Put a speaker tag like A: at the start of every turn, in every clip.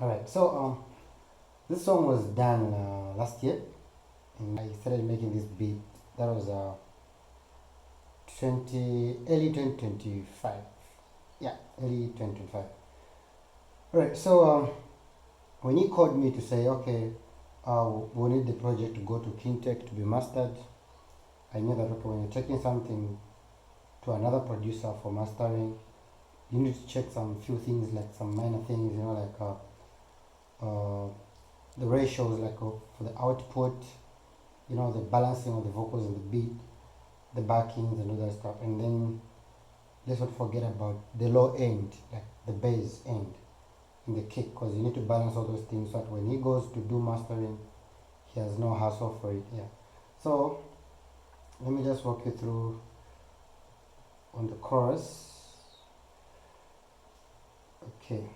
A: Alright, so this song was done last year, and I started making this beat. That was 2025. Yeah, early 2025. Alright, so when he called me to say, okay, we need the project to go to Kintech to be mastered, I knew that okay, when you're taking something to another producer for mastering, you need to check some few things, like some minor things, like the ratios, like for the output, the balancing of the vocals and the beat, the backings and all that stuff. And then let's not forget about the low end, like the bass end and the kick, because you need to balance all those things so that when he goes to do mastering, he has no hassle for it. Yeah. So let me just walk you through on the chorus. Okay.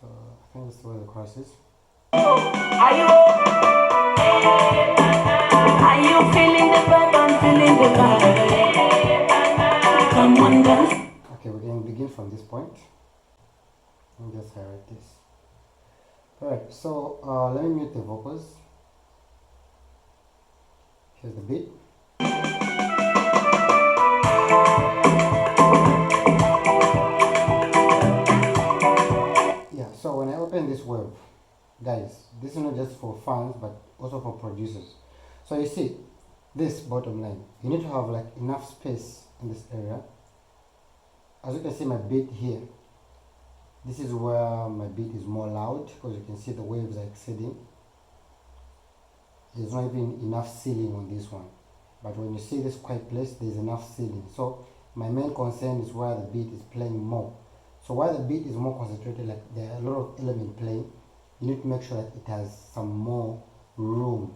A: So I think that's where the chorus is.
B: Are you feeling the vibe? I'm feeling the vibe. Come on, dance.
A: Okay, we can begin from this point. Let me just highlight this. Alright, so let me mute the vocals. Here's the beat. Yeah, so when I open this web, guys, this is not just for fans but also for producers. So you see this bottom line, you need to have like enough space in this area. As you can see my beat here, this is where my beat is more loud because you can see the waves are exceeding. There's not even enough ceiling on this one, but when you see this quiet place, there's enough ceiling. So my main concern is where the beat is playing more. So while the beat is more concentrated, like there are a lot of elements playing, you need to make sure that it has some more room.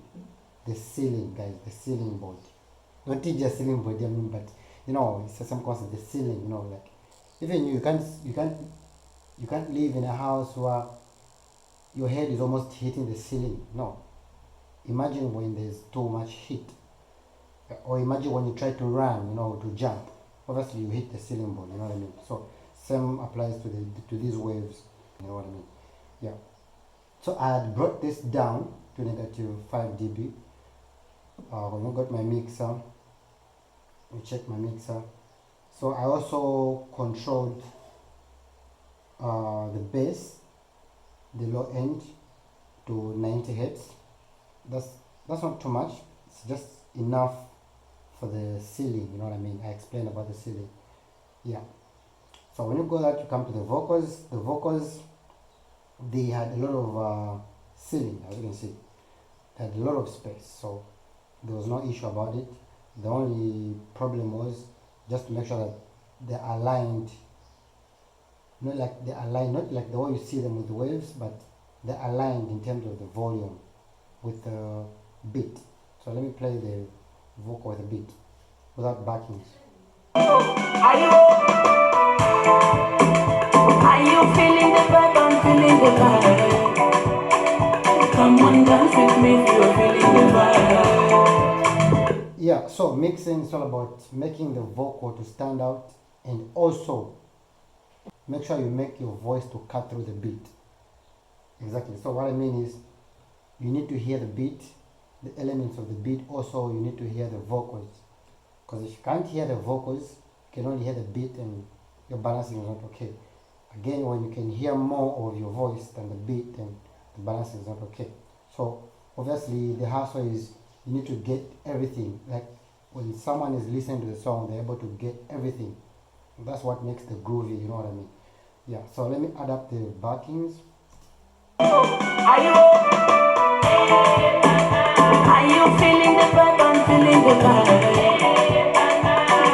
A: The ceiling, guys, the ceiling board. Not just ceiling board, I mean, but it's the same concept. The ceiling, like even you can't live in a house where your head is almost hitting the ceiling. No. Imagine when there's too much heat, or imagine when you try to run, to jump. Obviously, you hit the ceiling board. You know what I mean? So same applies to these waves. You know what I mean? Yeah. So I had brought this down to -5 dB. When I got my mixer, we check my mixer. So I also controlled the bass, the low end, to 90 hertz. That's not too much. It's just enough for the ceiling. You know what I mean? I explained about the ceiling. Yeah. So when you go there, you come to the vocals. The vocals, they had a lot of ceiling, as you can see. They had a lot of space, so there was no issue about it. The only problem was just to make sure that they're aligned. Not like the way you see them with the waves, but they're aligned in terms of the volume with the beat. So let me play the vocal with the beat without backings.
B: Are you feeling the vibe? I'm feeling the vibe. Come on, dance with me if you're feeling the vibe.
A: Yeah, so mixing is all about making the vocal to stand out, and also make sure you make your voice to cut through the beat. Exactly. So what I mean is, you need to hear the beat, the elements of the beat. Also, you need to hear the vocals. Because if you can't hear the vocals, you can only hear the beat, and your balancing is not okay. Again, when you can hear more of your voice than the beat, then the balancing is not okay. So obviously, the hassle is you need to get everything. Like when someone is listening to the song, they're able to get everything. That's what makes the groovy. You know what I mean? Yeah. So let me add up the backings.
B: Are you feeling the vibe? I'm feeling the vibe.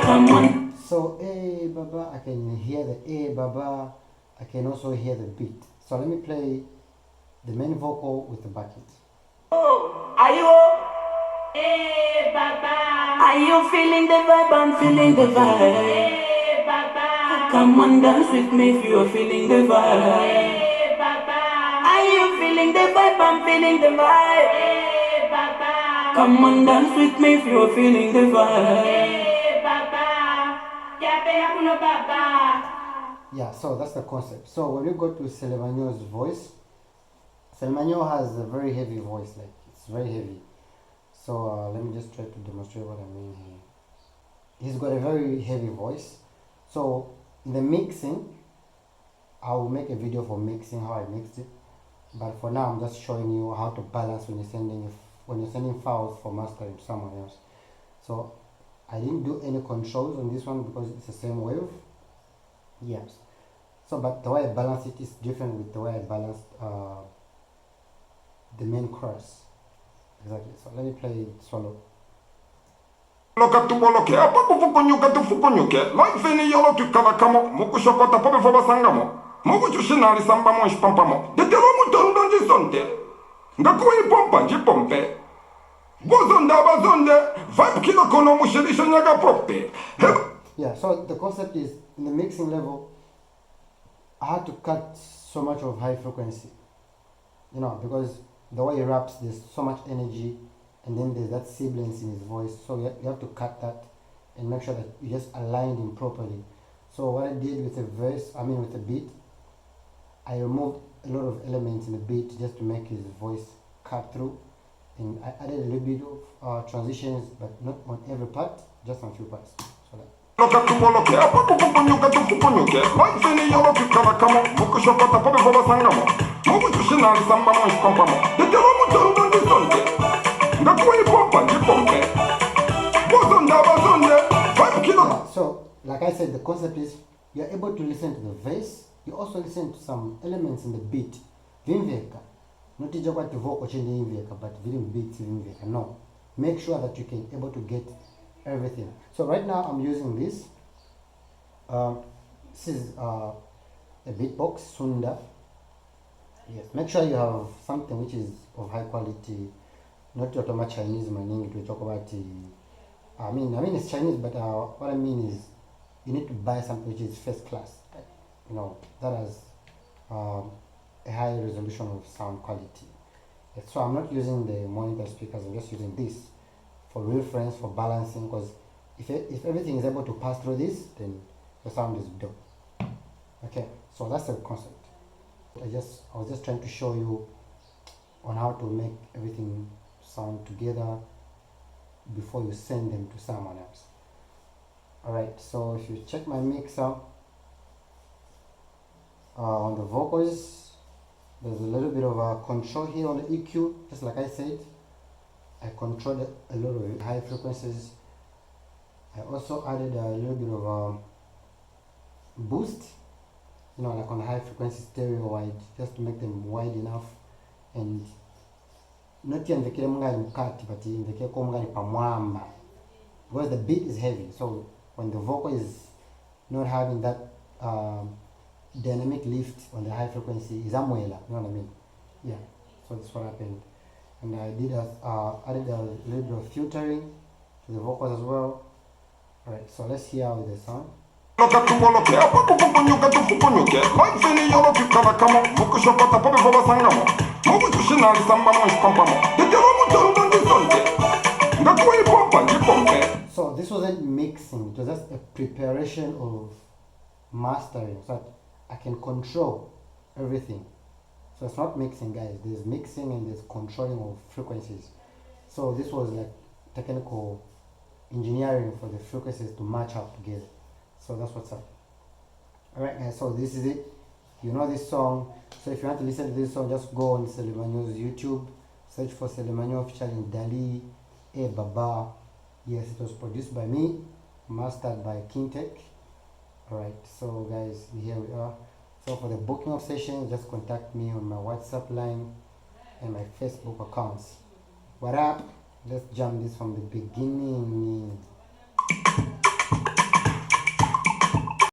B: Come on.
A: So Eh Baba, I can hear the Eh Baba. I can also hear the beat. So let me play the main vocal with the backings.
B: Are you feeling the vibe? I'm feeling the vibe. Come on, dance with me if you're feeling the vibe. Are you feeling the vibe? I'm feeling the vibe. Come on, dance with me if you're feeling the vibe.
A: Yeah, so that's the concept. So when you go to Selemanyo's voice, Selemanyo has a very heavy voice, like it's very heavy. So let me just try to demonstrate what I mean here. He's got a very heavy voice. So in the mixing, I will make a video for mixing, how I mixed it. But for now, I'm just showing you how to balance when you're sending files for mastering to someone else. So I didn't do any controls on this one because it's the same wave. Yes. So, but the way I balance it is different with the way I balanced the main chorus. Exactly. So let me play it solo.
C: Loka tuboloke apa kufukunyuka tufukunyuke life ni yolo tukalakamo mukushokota pobe foba sangamo mukuchushina lisamba mo ispampamo detelo mutondo ndisonte ngakuyi pompa njipompe bozonda bazonde vibe kilo kono mushilisho nyaga prope.
A: Yeah, so the concept is in the mixing level I had to cut so much of high frequency, you know, because the way he raps there's so much energy and then there's that sibilance in his voice, so you have to cut that and make sure that you just aligned him properly. So what I did with the with the beat, I removed a lot of elements in the beat just to make his voice cut through, and I added a little bit of transitions, but not on every part, just on a few parts. So that.
C: Loka tuboloke apa kufukunyuka tufukunyuke life ni yolo tukalakamo mukushokota pobe foba sangamo mukuchushina lisamba mo ispampamo detelo mutondo ndisonte ngakuyi pompa njipompe bozonda bazonde vibe kilo.
A: So, like I said, the concept is you're able to listen to the verse, you also listen to some elements in the beat. Vimveka. Not just what the vocal change vimveka, but vim beats vimveka. No. Make sure that you can able to get everything. So right now I'm using this. This is a beatbox, Sunda. Yes. Make sure you have something which is of high quality. Not to talk about Chinese meaning to talk about I mean it's Chinese, but what I mean is you need to buy something which is first class, you know, that has a high resolution of sound quality. Yes, so I'm not using the monitor speakers, I'm just using this for reference, for balancing, because if everything is able to pass through this, then the sound is dope. Okay, so that's the concept. I was just trying to show you on how to make everything sound together before you send them to someone else. Alright, so if you check my mixer on the vocals, there's a little bit of a control here on the EQ. Just like I said, I controlled a lot of high frequencies. I also added a little bit of boost, you know, like on high frequency stereo wide, just to make them wide enough and not in the mukati, but in the pamwamba, because the beat is heavy. So when the vocal is not having that dynamic lift on the high frequency, is amwela, you know what I mean? Yeah. So that's what happened, and I did added a little bit of filtering to the vocals as well. All right. So let's hear how they sound.
C: Loka tuboloke apa kufukunyuka tufukunyuke life ni yolo tukalakamo mukushokota pobe foba sangamo mukuchushina lisamba mo ispampamo detelo mutondo ndisonte ngakuyi pompa njipompe.
A: So this wasn't mixing, it was just a preparation of mastering so that I can control everything. So it's not mixing, guys. There's mixing and there's controlling of frequencies. So this was like technical engineering for the frequencies to match up together. So that's what's up. Alright guys, so this is it. You know this song. So if you want to listen to this song, just go on Selemanyo's YouTube, search for Selemanyo featuring Dali Eh Baba. Yes, it was produced by me, mastered by King Tech. Alright, so guys, here we are. So for the booking of sessions, just contact me on my WhatsApp line and my Facebook accounts. What up? Let's jump this from the beginning.